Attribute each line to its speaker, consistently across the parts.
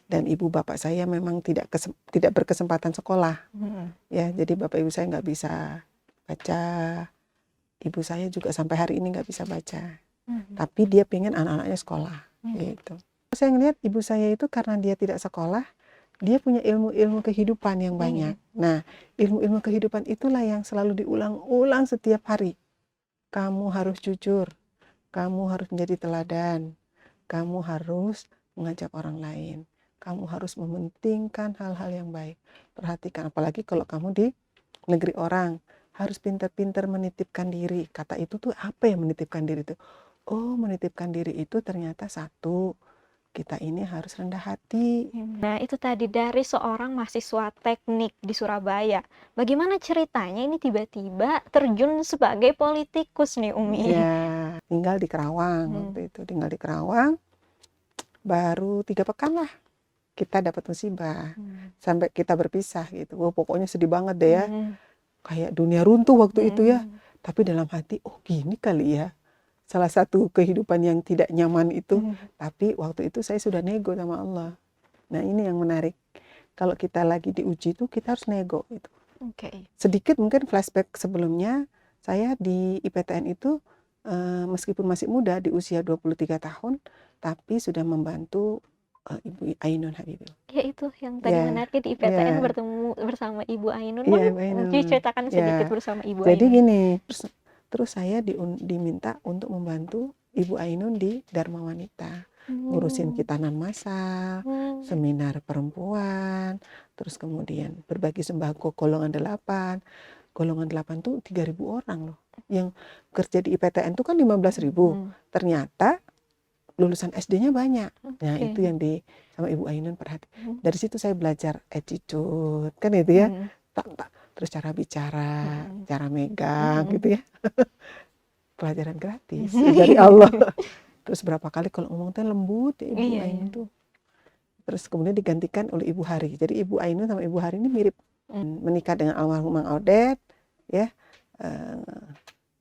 Speaker 1: Dan ibu bapak saya memang tidak berkesempatan sekolah. Ya, jadi bapak ibu saya nggak bisa baca. Ibu saya juga sampai hari ini nggak bisa baca. Tapi dia pengen anak-anaknya sekolah. Gitu. Saya ngelihat ibu saya itu karena dia tidak sekolah, dia punya ilmu-ilmu kehidupan yang banyak. Nah, ilmu-ilmu kehidupan itulah yang selalu diulang-ulang setiap hari. Kamu harus jujur, kamu harus menjadi teladan, kamu harus mengajak orang lain, kamu harus mementingkan hal-hal yang baik. Perhatikan, apalagi kalau kamu di negeri orang, harus pintar-pintar menitipkan diri. Kata itu tuh apa ya menitipkan diri itu? Oh, menitipkan diri itu ternyata satu, kita ini harus rendah hati.
Speaker 2: Nah, itu tadi dari seorang mahasiswa teknik di Surabaya. Bagaimana ceritanya ini tiba-tiba terjun sebagai politikus nih, Umi?
Speaker 1: Ya, tinggal di Kerawang waktu itu. Tinggal di Kerawang, baru 3 pekan lah kita dapat musibah. Sampai kita berpisah gitu. Wah, pokoknya sedih banget deh ya. Kayak dunia runtuh waktu itu ya. Tapi dalam hati, oh gini kali ya. Salah satu kehidupan yang tidak nyaman itu. Tapi waktu itu saya sudah nego sama Allah. Nah, ini yang menarik. Kalau kita lagi diuji itu, kita harus nego gitu. Sedikit mungkin flashback sebelumnya, saya di IPTN itu meskipun masih muda di usia 23 tahun, tapi sudah membantu Ibu Ainun Habibie.
Speaker 2: Ya itu yang tadi menariknya di IPTN bertemu bersama Ibu Ainun. Mungkin ceritakan sedikit bersama Ibu Ainun.
Speaker 1: Jadi gini, terus saya diminta untuk membantu Ibu Ainun di Dharma Wanita. Ngurusin khitanan massal, seminar perempuan, terus kemudian berbagi sembako golongan 8. Golongan 8 tuh 3.000 orang loh. Yang kerja di IPTN tuh kan 15.000. Ternyata lulusan SD-nya banyak. Nah, itu yang sama Ibu Ainun perhati. Dari situ saya belajar attitude, kan itu ya. Terus cara bicara, cara megang gitu ya. Pelajaran gratis dari Allah. Terus berapa kali kalau ngomong teh lembut ya Ibu Ainun tuh. Terus kemudian digantikan oleh Ibu Hari. Jadi Ibu Ainun sama Ibu Hari ini mirip. Menikah dengan almarhum Mang Odet ya.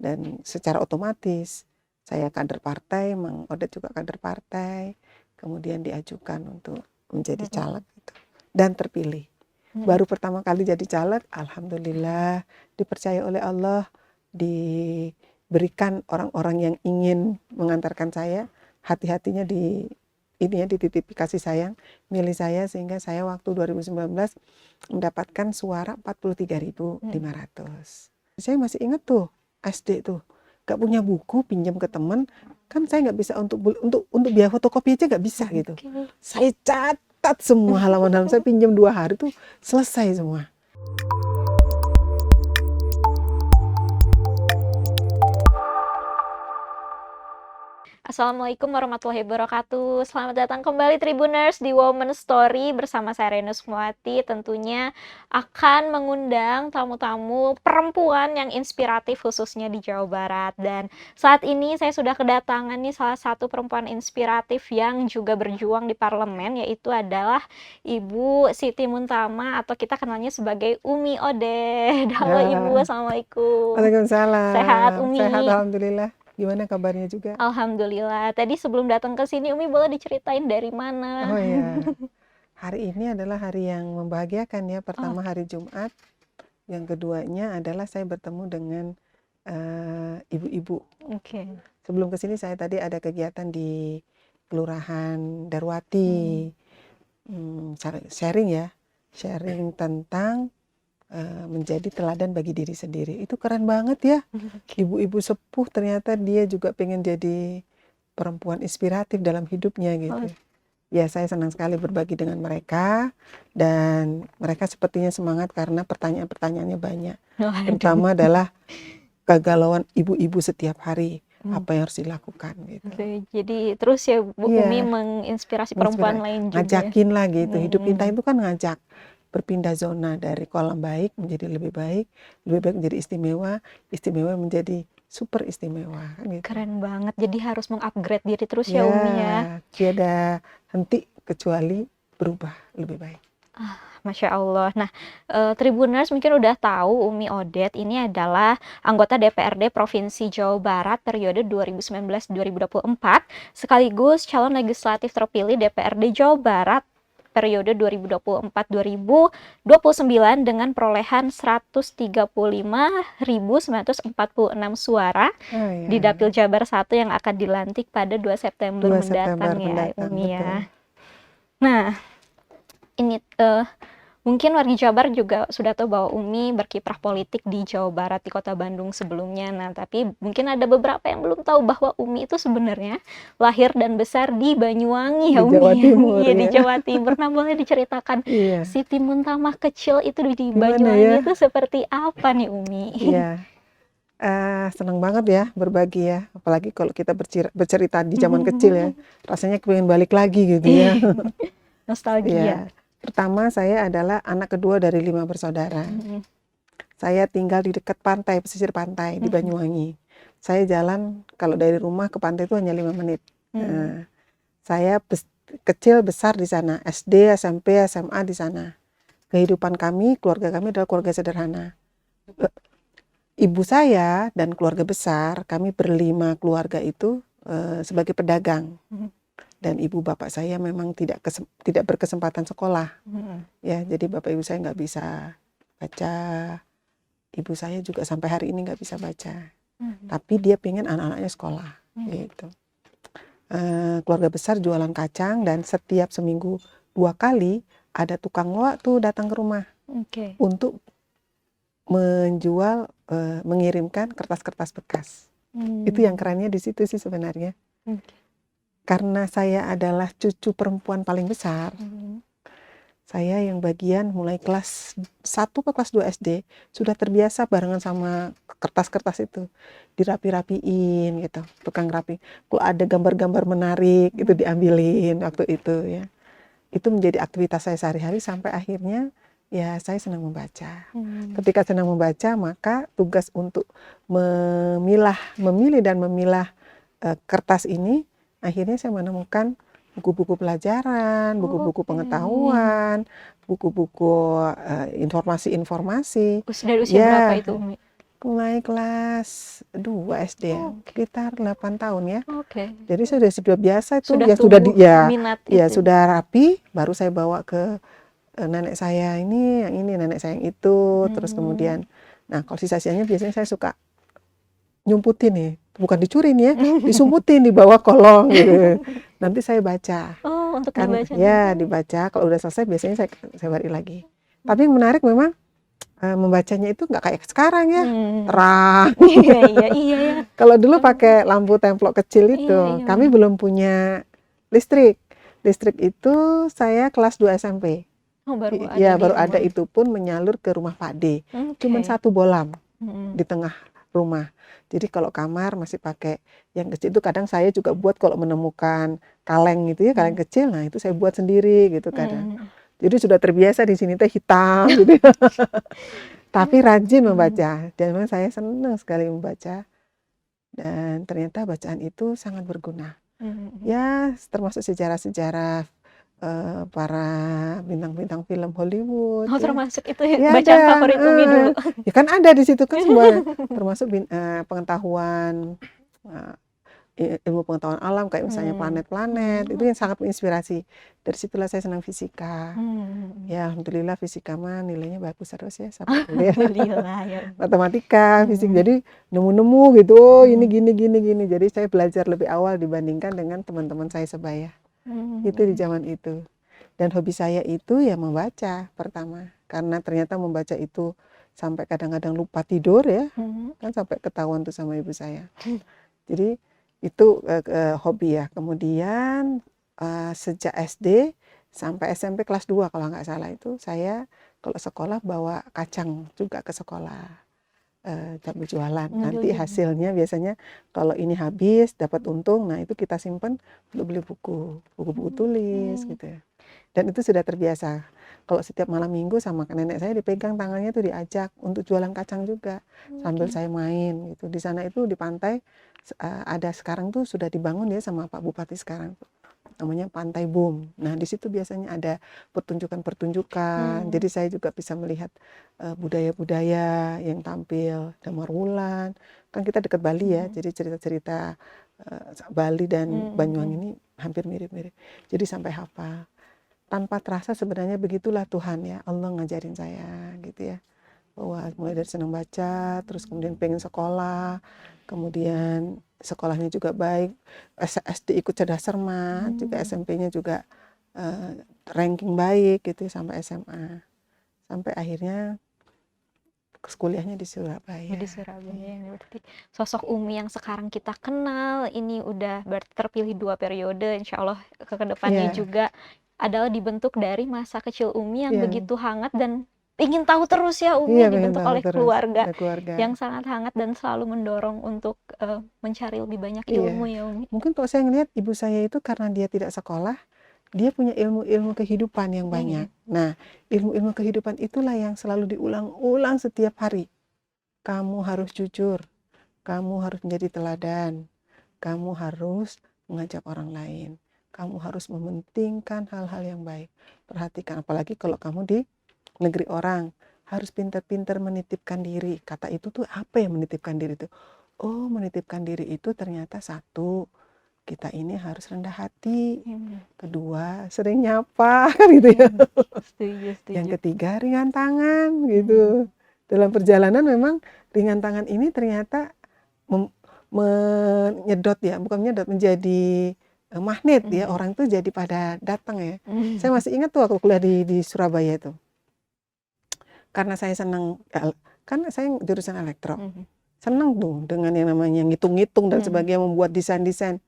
Speaker 1: Dan secara otomatis saya kader partai, Mang Odet juga kader partai. Kemudian diajukan untuk menjadi caleg gitu. Dan terpilih. Baru pertama kali jadi caleg, alhamdulillah dipercaya oleh Allah, diberikan orang-orang yang ingin mengantarkan saya, hati-hatinya dititipi kasih sayang, milih saya, sehingga saya waktu 2019 mendapatkan suara 43.500. Saya masih ingat tuh, SD tuh, gak punya buku, pinjam ke teman, kan saya nggak bisa untuk biaya fotokopi aja nggak bisa gitu. Saya catat semua halaman-halaman, saya pinjam 2 hari tuh selesai semua.
Speaker 2: Assalamualaikum warahmatullahi wabarakatuh. Selamat datang kembali Tribuners di Woman Story bersama saya Renus Muati. Tentunya akan mengundang tamu-tamu perempuan yang inspiratif khususnya di Jawa Barat. Dan saat ini saya sudah kedatangan nih salah satu perempuan inspiratif yang juga berjuang di parlemen, yaitu adalah Ibu Siti Muntama atau kita kenalnya sebagai Umi Odet. Halo Ibu, Assalamualaikum.
Speaker 1: Waalaikumsalam.
Speaker 2: Sehat Umi?
Speaker 1: Sehat, alhamdulillah. Gimana kabarnya juga?
Speaker 2: Alhamdulillah. Tadi sebelum datang ke sini, Umi boleh diceritain dari mana?
Speaker 1: Oh iya. Hari ini adalah hari yang membahagiakan ya. Pertama hari Jumat. Yang keduanya adalah saya bertemu dengan ibu-ibu. Sebelum ke sini saya tadi ada kegiatan di Kelurahan Darwati. Sharing ya. Sharing tentang menjadi teladan bagi diri sendiri. Itu keren banget ya. Ibu-ibu sepuh ternyata dia juga pengen jadi perempuan inspiratif dalam hidupnya gitu. Ya, saya senang sekali berbagi dengan mereka, dan mereka sepertinya semangat karena pertanyaan-pertanyaannya banyak. Terutama adalah kegalauan ibu-ibu setiap hari, apa yang harus dilakukan gitu.
Speaker 2: Jadi terus ya Bu Umi menginspirasi perempuan lain juga.
Speaker 1: Ngajakin lah gitu. Hidup kita itu kan ngajak berpindah zona dari kolam baik menjadi lebih baik menjadi istimewa, istimewa menjadi super istimewa kan gitu.
Speaker 2: Keren banget. Jadi harus mengupgrade diri terus ya Umi ya.
Speaker 1: Tiada henti kecuali berubah lebih baik.
Speaker 2: Masya Allah. Nah, Tribuners mungkin udah tahu Umi Odet ini adalah anggota DPRD Provinsi Jawa Barat periode 2019-2024, sekaligus calon legislatif terpilih DPRD Jawa Barat periode 2024-2029 dengan perolehan 135.946 suara
Speaker 1: Oh
Speaker 2: di
Speaker 1: ya,
Speaker 2: Dapil Jabar 1 yang akan dilantik pada 2 September
Speaker 1: 2
Speaker 2: mendatang
Speaker 1: September
Speaker 2: ya,
Speaker 1: mendatang,
Speaker 2: Umi
Speaker 1: betul.
Speaker 2: ya. Nah, ini mungkin wargi Jabar juga sudah tahu bahwa Umi berkiprah politik di Jawa Barat, di Kota Bandung sebelumnya. Nah, tapi mungkin ada beberapa yang belum tahu bahwa Umi itu sebenarnya lahir dan besar di Banyuwangi ya,
Speaker 1: Di Jawa
Speaker 2: Umi.
Speaker 1: Timur
Speaker 2: Iya, di
Speaker 1: ya.
Speaker 2: Jawa Timur. Nah, boleh diceritakan
Speaker 1: Iya,
Speaker 2: Siti Muntamah kecil itu di
Speaker 1: gimana
Speaker 2: Banyuwangi
Speaker 1: ya?
Speaker 2: itu seperti apa nih, Umi?
Speaker 1: Iya, senang banget ya berbagi ya. Apalagi kalau kita bercerita di zaman kecil ya, rasanya pengen balik lagi gitu ya.
Speaker 2: Nostalgia.
Speaker 1: Iya, pertama saya adalah anak kedua dari 5 bersaudara. Saya tinggal di dekat pantai, pesisir pantai di Banyuwangi. Saya jalan kalau dari rumah ke pantai itu hanya 5 menit. Nah, saya kecil besar di sana, SD, SMP, SMA di sana. Kehidupan kami, keluarga kami adalah keluarga sederhana. Ibu saya dan keluarga besar, kami berlima keluarga itu sebagai pedagang. Dan ibu bapak saya memang tidak berkesempatan sekolah. Ya, jadi bapak ibu saya nggak bisa baca. Ibu saya juga sampai hari ini nggak bisa baca. Tapi dia pengen anak-anaknya sekolah. Gitu. Keluarga besar jualan kacang dan setiap seminggu 2 kali ada tukang loak tuh datang ke rumah untuk menjual, mengirimkan kertas-kertas bekas. Itu yang kerennya di situ sih sebenarnya. Karena saya adalah cucu perempuan paling besar, saya yang bagian mulai kelas 1 ke kelas 2 SD sudah terbiasa barengan sama kertas-kertas itu. Dirapi-rapiin gitu, tukang rapi. Kalau ada gambar-gambar menarik itu diambilin waktu itu ya. Itu menjadi aktivitas saya sehari-hari sampai akhirnya ya saya senang membaca. Ketika senang membaca maka tugas untuk memilih dan memilah kertas ini, akhirnya saya menemukan buku-buku pelajaran, buku-buku pengetahuan, buku-buku informasi-informasi.
Speaker 2: Dari usia berapa
Speaker 1: Ya,
Speaker 2: itu, Umi?
Speaker 1: mulai kelas 2 SD ya, sekitar 8 tahun ya. Jadi
Speaker 2: Jadi
Speaker 1: saya sudah biasa itu
Speaker 2: sudah
Speaker 1: ya sudah
Speaker 2: tumbuh minat
Speaker 1: ya
Speaker 2: itu.
Speaker 1: sudah rapi, baru saya bawa ke nenek saya ini, yang ini, nenek saya yang itu, terus kemudian, nah kalau sisa-sisanya biasanya saya suka nyumputin nih, bukan dicuri nih ya, disumputin di bawah kolong gitu. Nanti saya baca.
Speaker 2: Oh, untuk
Speaker 1: Kan
Speaker 2: dibaca.
Speaker 1: ya dibaca, kalau udah selesai biasanya saya balik lagi. Tapi yang menarik memang membacanya itu nggak kayak sekarang ya, terang.
Speaker 2: Iya ya.
Speaker 1: Kalau dulu pakai lampu templok kecil itu,
Speaker 2: Iya,
Speaker 1: kami belum punya listrik. Listrik itu saya kelas 2 SMP.
Speaker 2: Oh, baru ada
Speaker 1: Ya,
Speaker 2: di
Speaker 1: baru ada
Speaker 2: rumah.
Speaker 1: itu pun menyalur ke rumah Pak D. Cuman
Speaker 2: Oke.
Speaker 1: 1 bolam di tengah rumah. Jadi kalau kamar masih pakai yang kecil itu, kadang saya juga buat kalau menemukan kaleng gitu ya, kaleng kecil, nah itu saya buat sendiri gitu kadang. Jadi sudah terbiasa di sini teh hitam gitu. Tapi rajin membaca. Dan memang saya senang sekali membaca. Dan ternyata bacaan itu sangat berguna. Ya, termasuk sejarah-sejarah para bintang-bintang film Hollywood.
Speaker 2: Oh,
Speaker 1: Ya.
Speaker 2: termasuk itu
Speaker 1: Ya
Speaker 2: bacaan
Speaker 1: ada,
Speaker 2: favorit Umi dulu.
Speaker 1: ya kan ada di situ kan semua, termasuk pengetahuan, ilmu pengetahuan alam kayak misalnya planet-planet, itu yang sangat menginspirasi. Dari situlah saya senang fisika. Ya, alhamdulillah fisika mah nilainya bagus terus ya sampai kuliah.
Speaker 2: Alhamdulillah ya.
Speaker 1: Matematika, fisik, jadi nemu-nemu gitu, oh ini gini. Jadi saya belajar lebih awal dibandingkan dengan teman-teman saya sebaya. Itu di zaman itu. Dan hobi saya itu ya membaca pertama, karena ternyata membaca itu sampai kadang-kadang lupa tidur ya, kan sampai ketahuan tuh sama ibu saya. Jadi itu hobi ya. Kemudian sejak SD sampai SMP kelas 2 kalau nggak salah itu saya kalau sekolah bawa kacang juga ke sekolah. Sambil jualan. Nanti hasilnya biasanya kalau ini habis dapat untung, nah itu kita simpan untuk beli buku tulis gitu ya. Dan itu sudah terbiasa. Kalau setiap malam minggu sama nenek saya dipegang tangannya tuh diajak untuk jualan kacang juga sambil saya main gitu. Di sana itu di pantai ada sekarang tuh sudah dibangun ya sama Pak Bupati sekarang tuh. Namanya Pantai Boom. Nah, di situ biasanya ada pertunjukan-pertunjukan. Jadi saya juga bisa melihat budaya-budaya yang tampil, Damar Wulan. Kan kita dekat Bali ya, jadi cerita-cerita Bali dan Banyuwangi ini hampir mirip-mirip. Jadi sampai hafal. tanpa terasa sebenarnya begitulah Tuhan ya, Allah ngajarin saya gitu ya. Bahwa mulai dari senang baca, terus kemudian pengen sekolah, kemudian sekolahnya juga baik, SD ikut cerdas cermat, juga SMP-nya juga ranking baik gitu ya, sampai SMA. Sampai akhirnya kuliahnya di Surabaya.
Speaker 2: Di Surabaya. Berarti sosok Umi yang sekarang kita kenal ini udah berarti terpilih 2 periode, insya Allah ke depannya
Speaker 1: Iya.
Speaker 2: juga adalah dibentuk dari masa kecil Umi yang
Speaker 1: Iya.
Speaker 2: begitu hangat dan ingin tahu terus ya Umi,
Speaker 1: Iya, pengen
Speaker 2: dibentuk
Speaker 1: tahu
Speaker 2: oleh
Speaker 1: terus.
Speaker 2: keluarga
Speaker 1: Ada keluarga.
Speaker 2: yang sangat hangat dan selalu mendorong untuk mencari lebih banyak ilmu ya Umi.
Speaker 1: Mungkin kalau saya ngelihat ibu saya itu karena dia tidak sekolah, dia punya ilmu-ilmu kehidupan yang banyak. Nah, ilmu-ilmu kehidupan itulah yang selalu diulang-ulang setiap hari. Kamu harus jujur, kamu harus menjadi teladan, kamu harus mengajak orang lain, kamu harus mementingkan hal-hal yang baik. Perhatikan, apalagi kalau kamu di negeri orang, harus pintar-pintar menitipkan diri. Kata itu tuh apa ya menitipkan diri itu? Oh, menitipkan diri itu ternyata satu, kita ini harus rendah hati. Kedua, sering nyapa kan gitu ya.
Speaker 2: Setuju.
Speaker 1: Yang ketiga, ringan tangan gitu. Dalam perjalanan memang ringan tangan ini ternyata menyedot ya, bukan menyedot, menjadi magnet ya, orang tuh jadi pada datang ya. Saya masih ingat tuh waktu kuliah di Surabaya itu. Karena saya senang, kan saya jurusan elektro. Senang tuh dengan yang namanya ngitung-ngitung dan sebagainya, membuat desain-desain.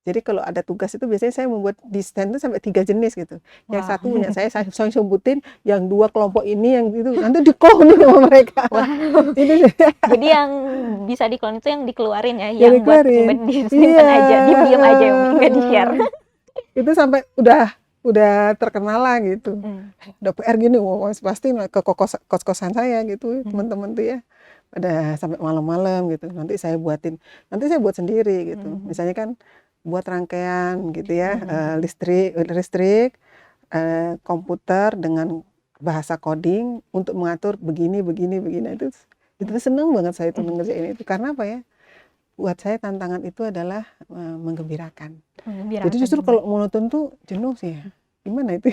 Speaker 1: Jadi kalau ada tugas itu biasanya saya membuat desain itu sampai 3 jenis gitu. Yang satu punya saya sebutin, yang 2 kelompok ini, yang itu nanti diklonin sama mereka. Ini
Speaker 2: Jadi yang bisa diklon itu yang dikeluarin ya, yang buat disimpan aja, diam aja ya Umi, nggak di-share.
Speaker 1: Itu sampai udah terkenal lah gitu. Udah PR gini, pasti ke kos-kosan saya gitu, teman-teman tuh ya. Pada sampai malam-malam gitu. Nanti saya buat sendiri gitu. Misalnya kan buat rangkaian gitu ya, listrik, komputer dengan bahasa coding untuk mengatur begini. Itu seneng banget saya itu ngerjain itu. Karena apa ya? Buat saya tantangan itu adalah menggembirakan. Jadi justru kalau monoton tuh jenuh sih ya. Gimana itu?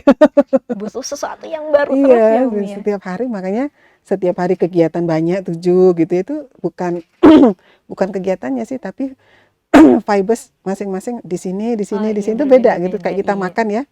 Speaker 2: Butuh sesuatu yang baru terus ya Umi ya.
Speaker 1: Setiap hari, makanya setiap hari kegiatan banyak 7 gitu, itu bukan bukan kegiatannya sih, tapi vibes masing-masing di sini itu beda gitu. Kayak kita makan ya.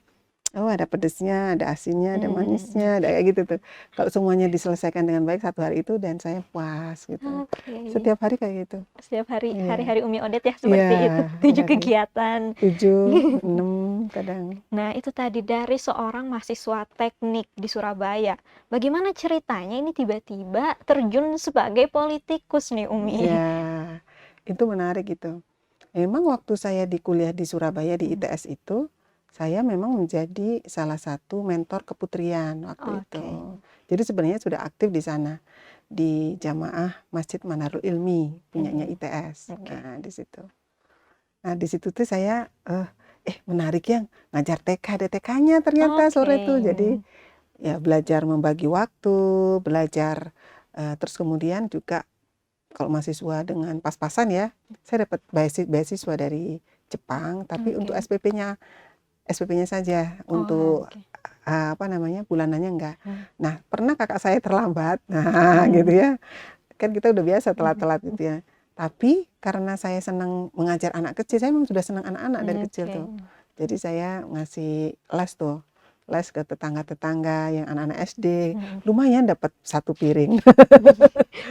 Speaker 1: Oh, ada pedesnya, ada asinnya, ada manisnya, ada kayak gitu tuh. Kalau semuanya diselesaikan dengan baik satu hari itu, dan saya puas gitu. Setiap hari kayak gitu.
Speaker 2: Setiap hari, hari-hari Umi Odet ya seperti itu. 7 kegiatan.
Speaker 1: 7, 6 kadang.
Speaker 2: Nah, itu tadi dari seorang mahasiswa teknik di Surabaya. Bagaimana ceritanya ini tiba-tiba terjun sebagai politikus nih Umi?
Speaker 1: Ya, itu menarik gitu. Memang waktu saya di kuliah di Surabaya di ITS itu, saya memang menjadi salah satu mentor keputrian waktu itu. Jadi sebenarnya sudah aktif di sana, di Jamaah Masjid Manarul Ilmi punyanya ITS. Nah, di situ. Nah, di situ tuh saya menarik ya, ngajar TK, ada TK-nya ternyata sore tuh. Jadi ya belajar membagi waktu, belajar terus kemudian juga kalau mahasiswa dengan pas-pasan ya, saya dapat beasiswa dari Jepang, tapi untuk SPP-nya saja, untuk bulanannya enggak. Nah, pernah kakak saya terlambat, nah gitu ya, kan kita udah biasa telat-telat gitu ya. Tapi karena saya senang mengajar anak kecil, saya memang sudah senang anak-anak dari kecil tuh. Jadi saya ngasih les ke tetangga-tetangga yang anak-anak SD, lumayan dapat 1 piring.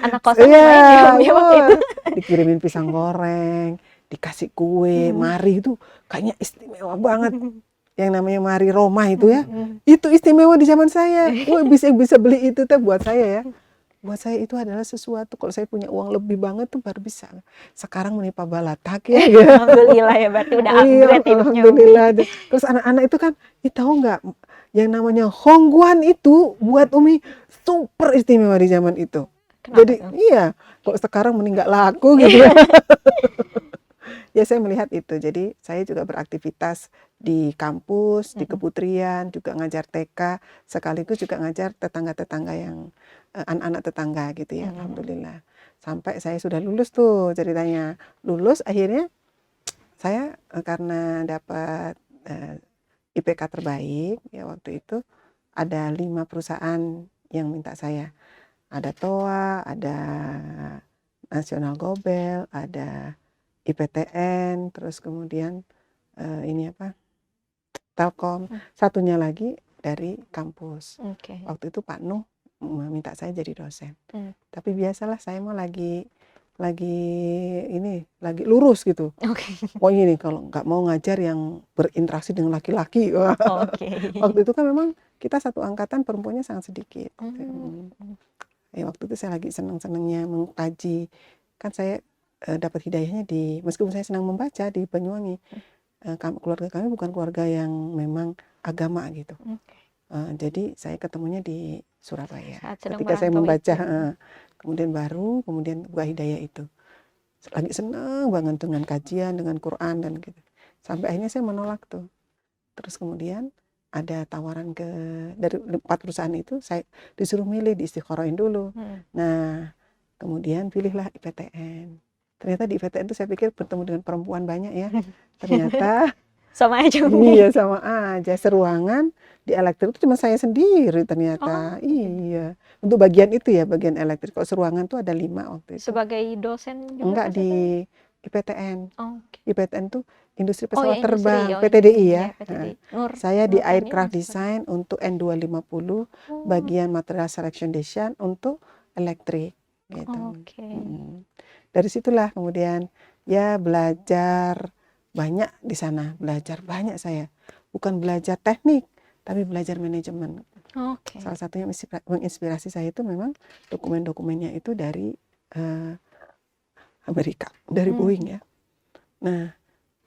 Speaker 2: Anak kosan lumayan ya waktu itu.
Speaker 1: Dikirimin pisang goreng, dikasih kue, mari itu kayaknya istimewa banget. Yang namanya mari Roma itu ya, itu istimewa di zaman saya. Bisa beli itu tuh buat saya ya. Buat saya itu adalah sesuatu, kalau saya punya uang lebih banget tuh baru bisa. Sekarang menimpa balatak ya.
Speaker 2: Alhamdulillah ya, berarti udah upgrade hidupnya.
Speaker 1: Alhamdulillah. Terus anak-anak itu kan, tahu nggak, yang namanya Hongguan itu buat Umi super istimewa di zaman itu. Kenapa jadi itu? Iya, kalau sekarang mending nggak laku gitu ya. Ya saya melihat itu, jadi saya juga beraktivitas di kampus, di keputrian, juga ngajar TK, sekaligus juga ngajar tetangga-tetangga yang anak-anak tetangga gitu ya, alhamdulillah. Sampai saya sudah lulus tuh ceritanya. Lulus akhirnya saya karena dapat IPK terbaik ya waktu itu ada 5 perusahaan yang minta saya. Ada TOA, ada National Gobel, ada IPTN, terus kemudian ini apa? Telkom. Satunya lagi dari kampus. Waktu itu Pak Nuh meminta saya jadi dosen. Tapi biasalah saya mau lagi lurus gitu. Pokoknya nih kalau nggak mau ngajar yang berinteraksi dengan laki-laki. Waktu itu kan memang kita satu angkatan perempuannya sangat sedikit. Ya, waktu itu saya lagi senang-senangnya mengkaji. Kan saya dapat hidayahnya meskipun saya senang membaca di Banyuwangi. Keluarga kami bukan keluarga yang memang agama gitu. Jadi saya ketemunya di Surabaya. Ketika saya membaca, kemudian buka hidayah itu. Lagi senang banget dengan kajian, dengan Quran dan gitu. Sampai akhirnya saya menolak tuh. Terus kemudian ada tawaran dari 4 perusahaan itu, saya disuruh milih, diistikharoin dulu. Nah, kemudian pilihlah IPTN. Ternyata di IPTN itu saya pikir bertemu dengan perempuan banyak ya. Ternyata
Speaker 2: sama aja.
Speaker 1: Iya, sama aja. Seruangan di elektrik itu cuma saya sendiri ternyata. Iya. Untuk bagian itu ya, bagian elektrik. Kalau seruangan tuh ada 5 waktu itu.
Speaker 2: Sebagai dosen juga?
Speaker 1: Enggak, di IPTN. IPTN tuh industri
Speaker 2: Oh,
Speaker 1: pesawat
Speaker 2: ya,
Speaker 1: terbang,
Speaker 2: industri.
Speaker 1: PTDI ya.
Speaker 2: PTDI.
Speaker 1: Saya di
Speaker 2: Nur
Speaker 1: Aircraft
Speaker 2: ini
Speaker 1: Design untuk N250, bagian material selection design untuk elektrik gitu. Dari situlah kemudian ya belajar banyak di sana, belajar banyak saya. Bukan belajar teknik, tapi belajar manajemen. Salah satunya menginspirasi saya itu memang dokumen-dokumennya itu dari Amerika, dari Boeing ya. Nah,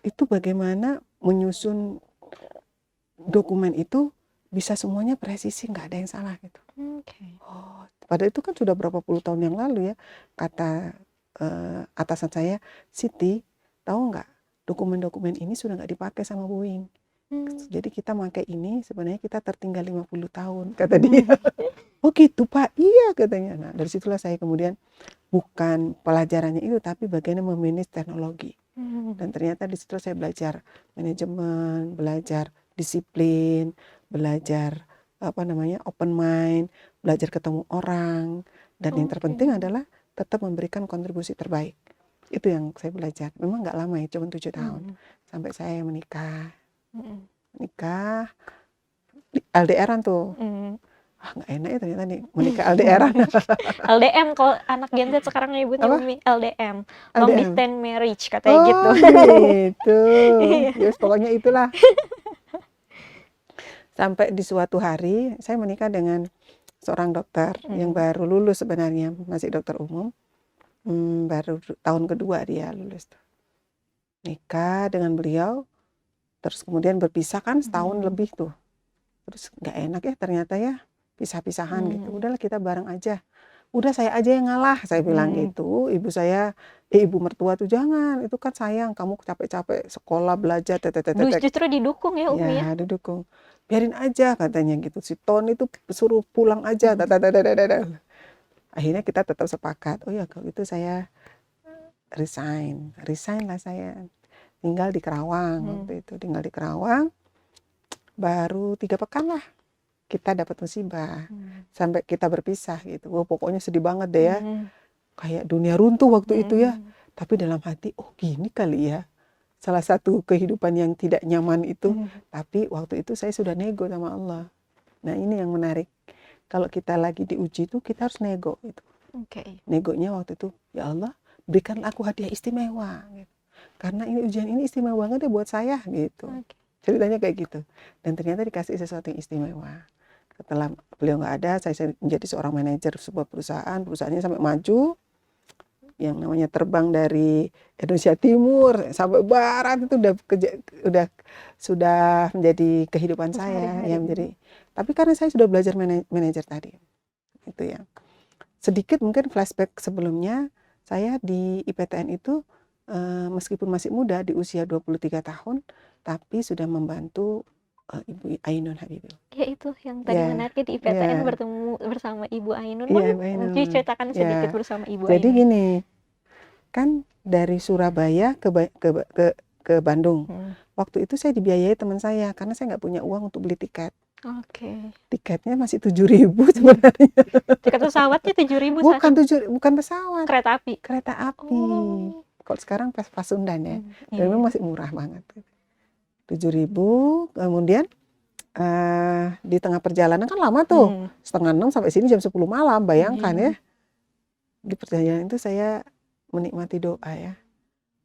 Speaker 1: itu bagaimana menyusun dokumen itu bisa semuanya presisi, nggak ada yang salah gitu. Padahal itu kan sudah berapa puluh tahun yang lalu ya. Kata atasan saya, Siti, tahu nggak dokumen-dokumen ini sudah nggak dipakai sama Boeing. Jadi kita pakai ini sebenarnya kita tertinggal 50 tahun, kata dia. Oh gitu Pak, iya katanya. Nah dari situlah saya kemudian bukan pelajarannya itu, tapi bagaimana memanage teknologi. Dan ternyata di situ saya belajar manajemen, belajar disiplin, belajar open mind, belajar ketemu orang. Dan yang terpenting adalah tetap memberikan kontribusi terbaik. Itu yang saya belajar. Memang nggak lama ya, cuma 7 tahun. Sampai saya menikah. Menikah LDR-an tuh. Nggak enak ya ternyata nih menikah LDR-an.
Speaker 2: LDM kalau anak Gen Z sekarang nyebutnya LDM, long distance marriage katanya gitu.
Speaker 1: Gitu. Yes, pokoknya itulah. Sampai di suatu hari saya menikah dengan seorang dokter yang baru lulus sebenarnya, masih dokter umum. Baru tahun kedua dia lulus tuh. Nikah dengan beliau, terus kemudian berpisah kan setahun lebih tuh. Terus nggak enak ya ternyata ya, pisah-pisahan gitu. Udahlah kita bareng aja. Udah saya aja yang ngalah, saya bilang gitu. Ibu saya, ibu mertua tuh jangan, itu kan sayang, kamu capek-capek sekolah belajar,
Speaker 2: Justru didukung ya Umi ya?
Speaker 1: Ya didukung. Biarin aja katanya gitu. Si Ton itu suruh pulang aja. Akhirnya kita tetap sepakat. Oh ya kalau itu saya resign lah saya. Tinggal di Kerawang waktu itu. Tinggal di Kerawang. Baru 3 pekan lah kita dapat musibah. Sampai kita berpisah gitu. Wah pokoknya sedih banget deh ya. Kayak dunia runtuh waktu itu ya. Tapi dalam hati, oh gini kali ya. Salah satu kehidupan yang tidak nyaman itu. Tapi waktu itu saya sudah nego sama Allah. Nah ini yang menarik. Kalau kita lagi diuji itu kita harus nego gitu. Negonya waktu itu, ya Allah berikanlah aku hadiah istimewa gitu. Karena ini ujian ini istimewa banget ya buat saya gitu. Ceritanya kayak gitu. Dan ternyata dikasih sesuatu yang istimewa. Setelah beliau nggak ada, saya menjadi seorang manajer sebuah perusahaan. Perusahaannya sampai maju. Yang namanya terbang dari Indonesia Timur sampai Barat itu sudah menjadi kehidupan saya ya menjadi. Tapi karena saya sudah belajar manajer tadi, itu ya. Sedikit mungkin flashback sebelumnya, saya di IPTN itu meskipun masih muda di usia 23 tahun, tapi sudah membantu Ibu Ainun Habibie.
Speaker 2: Ya itu yang tadi menariknya di IPTN bertemu bersama Ibu Ainun. Mungkin ceritakan sedikit bersama Ibu Ainun.
Speaker 1: Jadi gini, kan dari Surabaya ke Bandung. waktu itu saya dibiayai teman saya karena saya nggak punya uang untuk beli tiket.
Speaker 2: Oke.
Speaker 1: Tiketnya masih 7.000 sebenarnya.
Speaker 2: Tiket pesawatnya 7.000
Speaker 1: Bukan
Speaker 2: saat
Speaker 1: bukan pesawat,
Speaker 2: kereta api.
Speaker 1: kereta api.
Speaker 2: Oh.
Speaker 1: Kalau sekarang Pasundan ya, dan
Speaker 2: Iya.
Speaker 1: memang masih murah banget. 7.000, kemudian di tengah perjalanan kan lama tuh, setengah 6 sampai sini jam 10 malam, bayangkan ya. Di perjalanan itu saya menikmati doa ya,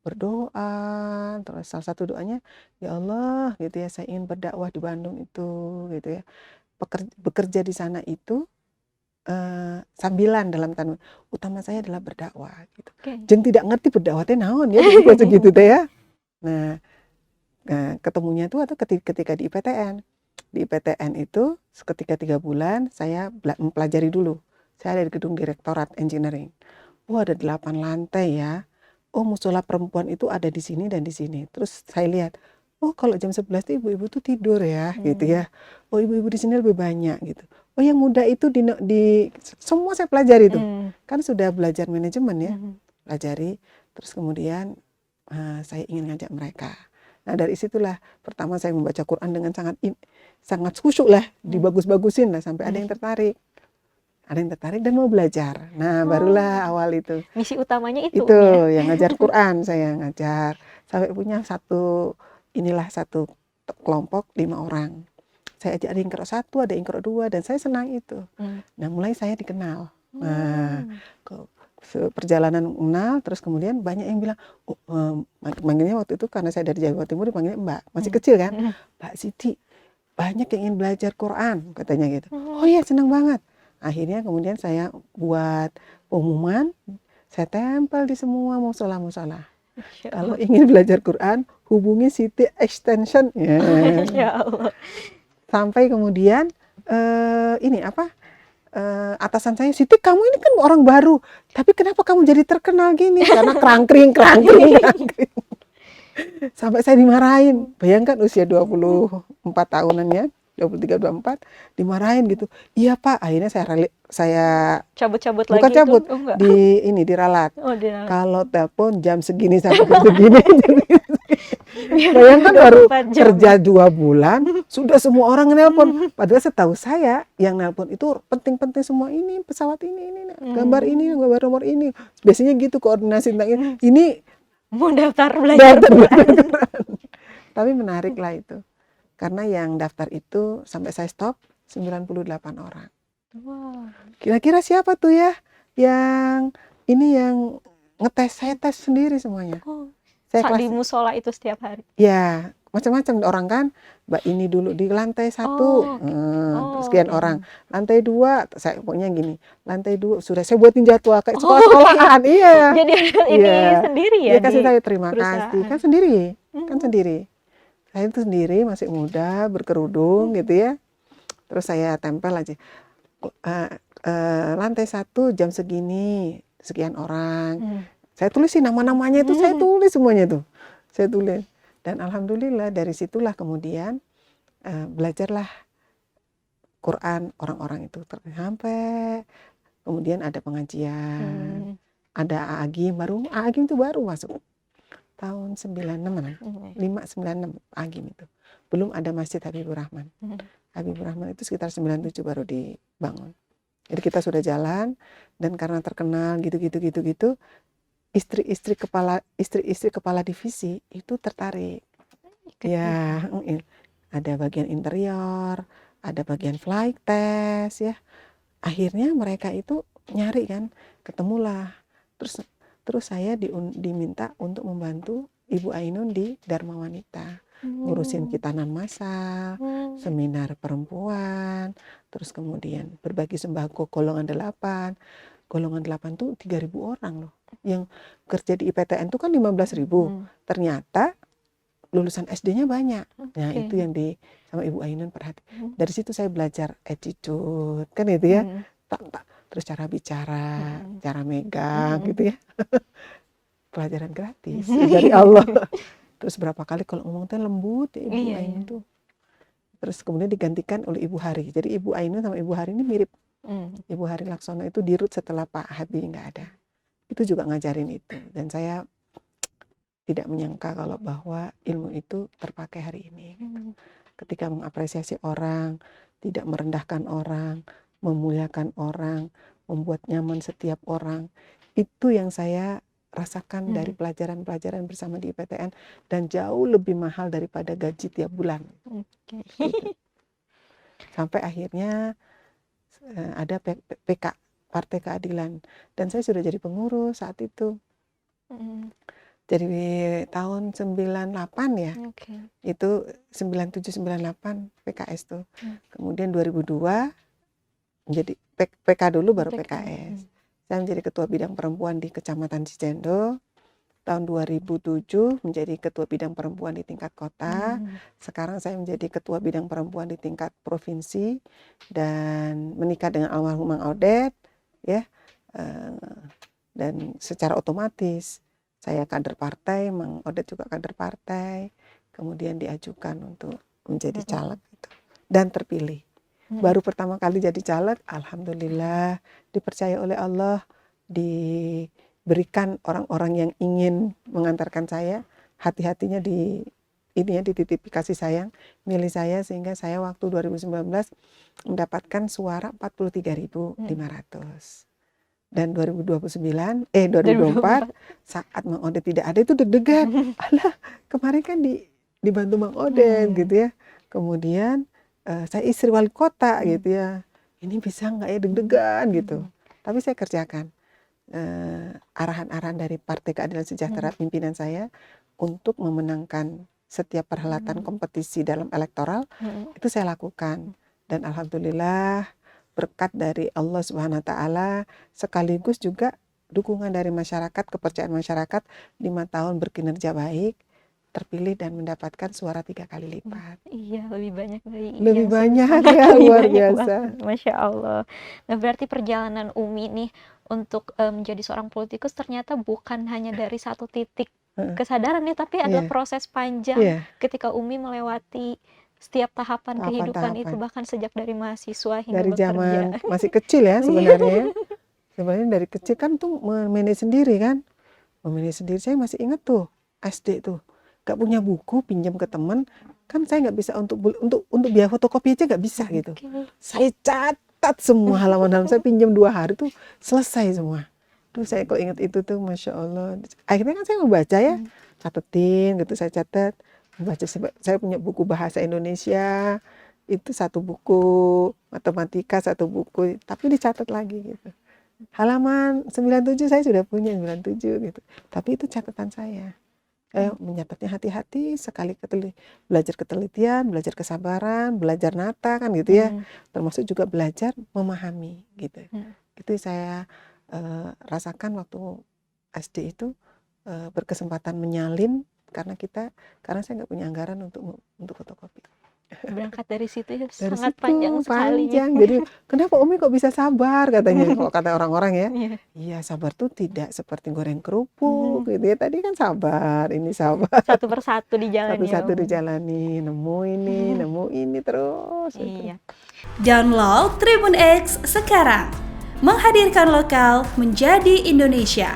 Speaker 1: berdoa, terus salah satu doanya, ya Allah gitu ya, saya ingin berdakwah di Bandung itu gitu ya, bekerja di sana itu sambilan dalam tanda utama saya adalah berdakwah gitu. Jeung tidak ngerti berdakwah teh naon ya segitu teh ya. Nah, ketemunya tuh atau ketika di IPTN. Di IPTN itu ketika 3 bulan saya mempelajari dulu. Saya ada di gedung Direktorat Engineering. Oh, ada 8 lantai ya. Oh, musola perempuan itu ada di sini dan di sini. Terus saya lihat, oh kalau jam 11 tuh ibu-ibu tuh tidur ya gitu ya. Oh, ibu-ibu di sini lebih banyak gitu. Oh, yang muda itu di semua saya pelajari tuh. Kan sudah belajar manajemen ya. Pelajari. Terus kemudian saya ingin ngajak mereka. Nah, dari situlah pertama saya membaca Quran dengan sangat khusyuk lah, dibagus-bagusin lah sampai ada yang tertarik. Ada yang tertarik dan mau belajar. Nah, barulah awal itu.
Speaker 2: Misi utamanya itu
Speaker 1: ya? Yang ngajar Quran, saya ngajar. Sampai punya satu kelompok 5 orang. Saya ajak ada yang Iqra 1, ada yang Iqra 2, dan saya senang itu. Nah, mulai saya dikenal. Nah, perjalanan kenal, terus kemudian banyak yang bilang, manggilnya waktu itu karena saya dari Jawa Timur dipanggilnya Mbak, masih kecil kan, Mbak Siti, banyak yang ingin belajar Quran, katanya gitu. Oh iya, senang banget. Akhirnya kemudian saya buat pengumuman, saya tempel di semua musola-musola. Kalau ingin belajar Quran, hubungi Siti Extension.
Speaker 2: Ya Allah.
Speaker 1: Sampai kemudian atasan saya, Siti kamu ini kan orang baru, tapi kenapa kamu jadi terkenal gini? Karena kerangkring. Sampai saya dimarahin. Bayangkan usia 24 tahunan ya, 23, 24, dimarahin gitu. Iya Pak, akhirnya saya
Speaker 2: cabut-cabut
Speaker 1: bukan
Speaker 2: lagi
Speaker 1: cabut,
Speaker 2: itu?
Speaker 1: diralat.
Speaker 2: Oh, diralat.
Speaker 1: Kalau telepon jam segini sampai jam segini. Bayangkan baru kerja 2 bulan, sudah semua orang nelpon. Padahal setahu saya, yang nelpon itu penting-penting semua, ini pesawat ini, gambar ini, gambar nomor ini. Biasanya gitu koordinasi tentang ini. Ini
Speaker 2: mau daftar belajar Quran.
Speaker 1: Tapi menarik lah itu. Karena yang daftar itu sampai saya stop 98 orang.
Speaker 2: Wow.
Speaker 1: Kira-kira siapa tuh ya yang ngetes, saya tes sendiri semuanya. Saya
Speaker 2: di musola itu setiap hari?
Speaker 1: Ya, macam-macam orang kan. Mbak ini dulu di lantai 1, terus sekian orang. Lantai 2, saya pokoknya gini. Lantai 2 sudah saya buatin jadwal kayak sekolah-sekolahan. Iya.
Speaker 2: Jadi ini sendiri ya?
Speaker 1: Iya, kasih saya terima kasih. Kan sendiri. Saya itu sendiri, masih muda, berkerudung gitu ya. Terus saya tempel aja. Lantai 1 jam segini, sekian orang. Saya tulis sih nama-namanya itu, saya tulis semuanya tuh. Saya tulis. Dan alhamdulillah dari situlah kemudian belajarlah Quran orang-orang itu. Sampai kemudian ada pengajian. Ada Agim, Agim itu baru masuk. Tahun 96, 596 Agim itu. Belum ada Masjid Habibur Rahman. Habibur Rahman itu sekitar 97 baru dibangun. Jadi kita sudah jalan, dan karena terkenal gitu, istri-istri kepala divisi itu tertarik. Ya, ada bagian interior, ada bagian flight test ya. Akhirnya mereka itu nyari kan, ketemulah. Terus saya diminta untuk membantu Ibu Ainun di Dharma Wanita, ngurusin khitanan massal, seminar perempuan, terus kemudian berbagi sembako golongan 8. Golongan 8 tuh 3.000 orang loh. Yang kerja di IPTN itu kan 15.000. Ternyata lulusan SD-nya banyak. Nah, itu yang sama Ibu Ainun perhati. Dari situ saya belajar attitude, kan itu ya. Terus cara bicara, cara megang gitu ya. Pelajaran gratis dari Allah. Terus berapa kali kalau ngomong teh lembut ya Ibu Ainun tuh. Terus kemudian digantikan oleh Ibu Hari. Jadi Ibu Ainun sama Ibu Hari ini mirip. Ibu Hari Laksono itu dirut setelah Pak Habibie nggak ada. Itu juga ngajarin itu. Dan saya tidak menyangka kalau bahwa ilmu itu terpakai hari ini. Ketika mengapresiasi orang, tidak merendahkan orang, memuliakan orang, membuat nyaman setiap orang, itu yang saya rasakan dari pelajaran-pelajaran bersama di IPTN, dan jauh lebih mahal daripada gaji tiap bulan. Gitu. Sampai akhirnya ada PK, Partai Keadilan, dan saya sudah jadi pengurus saat itu. Jadi tahun 98 ya, itu 97-98 PKS tuh. Kemudian 2002 menjadi PK dulu baru PKS. Saya menjadi ketua bidang perempuan di Kecamatan Cicendo. Tahun 2007 menjadi ketua bidang perempuan di tingkat kota. Sekarang saya menjadi ketua bidang perempuan di tingkat provinsi dan menikah dengan almarhum Mang Odet, ya. Dan secara otomatis saya kader partai, Mang Odet juga kader partai, kemudian diajukan untuk menjadi caleg gitu, dan terpilih. Baru pertama kali jadi caleg, alhamdulillah dipercaya oleh Allah, diberikan orang-orang yang ingin mengantarkan saya, hati-hatinya dititipi kasih sayang, milih saya, sehingga saya waktu 2019 mendapatkan suara 43.500. Dan 2024 saat Mang Odet tidak ada itu deg-degan. Alah, kemarin kan dibantu Mang Odet gitu ya. Kemudian saya istri wali kota gitu ya. Ini bisa nggak ya, deg-degan gitu. Tapi saya kerjakan arahan-arahan dari Partai Keadilan Sejahtera pimpinan saya untuk memenangkan setiap perhelatan kompetisi dalam elektoral, itu saya lakukan. Dan alhamdulillah berkat dari Allah Subhanahu wa taala, sekaligus juga dukungan dari masyarakat, kepercayaan masyarakat, 5 tahun berkinerja baik, terpilih dan mendapatkan suara 3 kali lipat.
Speaker 2: Iya, lebih banyak dari
Speaker 1: Lebih
Speaker 2: yang
Speaker 1: banyak
Speaker 2: sebelumnya.
Speaker 1: ya,
Speaker 2: Lebih
Speaker 1: luar
Speaker 2: banyak
Speaker 1: biasa.
Speaker 2: banget, Masya Allah. Nah, berarti perjalanan Umi nih untuk menjadi seorang politikus ternyata bukan hanya dari satu titik kesadaran nih, tapi adalah proses panjang ketika Umi melewati setiap tahapan kehidupan itu, bahkan sejak dari mahasiswa hingga
Speaker 1: dari
Speaker 2: bekerja.
Speaker 1: zaman masih kecil ya sebenarnya. Sebenarnya dari kecil kan tuh memanage sendiri kan. Memanage sendiri, saya masih ingat tuh SD tuh. Gak punya buku, pinjam ke teman. Kan saya nggak bisa untuk biaya fotokopi aja nggak bisa gitu. Saya catat semua halaman-halaman, saya pinjam 2 hari tuh selesai semua. Tuh saya kok ingat itu tuh, Masya Allah. Akhirnya kan saya membaca ya, catetin gitu, saya catat. Baca, saya punya buku bahasa Indonesia itu 1 buku, matematika 1 buku, tapi dicatat lagi gitu. Halaman 97 saya sudah punya 97 gitu, tapi itu catatan saya. Saya menyatatnya hati-hati, sekali belajar ketelitian, belajar kesabaran, belajar nata kan gitu ya, termasuk juga belajar memahami gitu. Itu saya rasakan waktu SD itu, berkesempatan menyalin. Karena saya nggak punya anggaran untuk fotokopi.
Speaker 2: Berangkat dari situ ya,
Speaker 1: Dari
Speaker 2: sangat
Speaker 1: situ,
Speaker 2: panjang sekali.
Speaker 1: Jadi kenapa Umi kok bisa sabar katanya, kalau kata orang-orang ya. Iya, sabar tuh tidak seperti goreng kerupuk gitu ya. Tadi kan sabar, ini sabar.
Speaker 2: Satu persatu dijalani.
Speaker 1: Satu-satu dijalani, nemu ini terus.
Speaker 2: Iya.
Speaker 3: Download Tribun X sekarang, menghadirkan lokal menjadi Indonesia.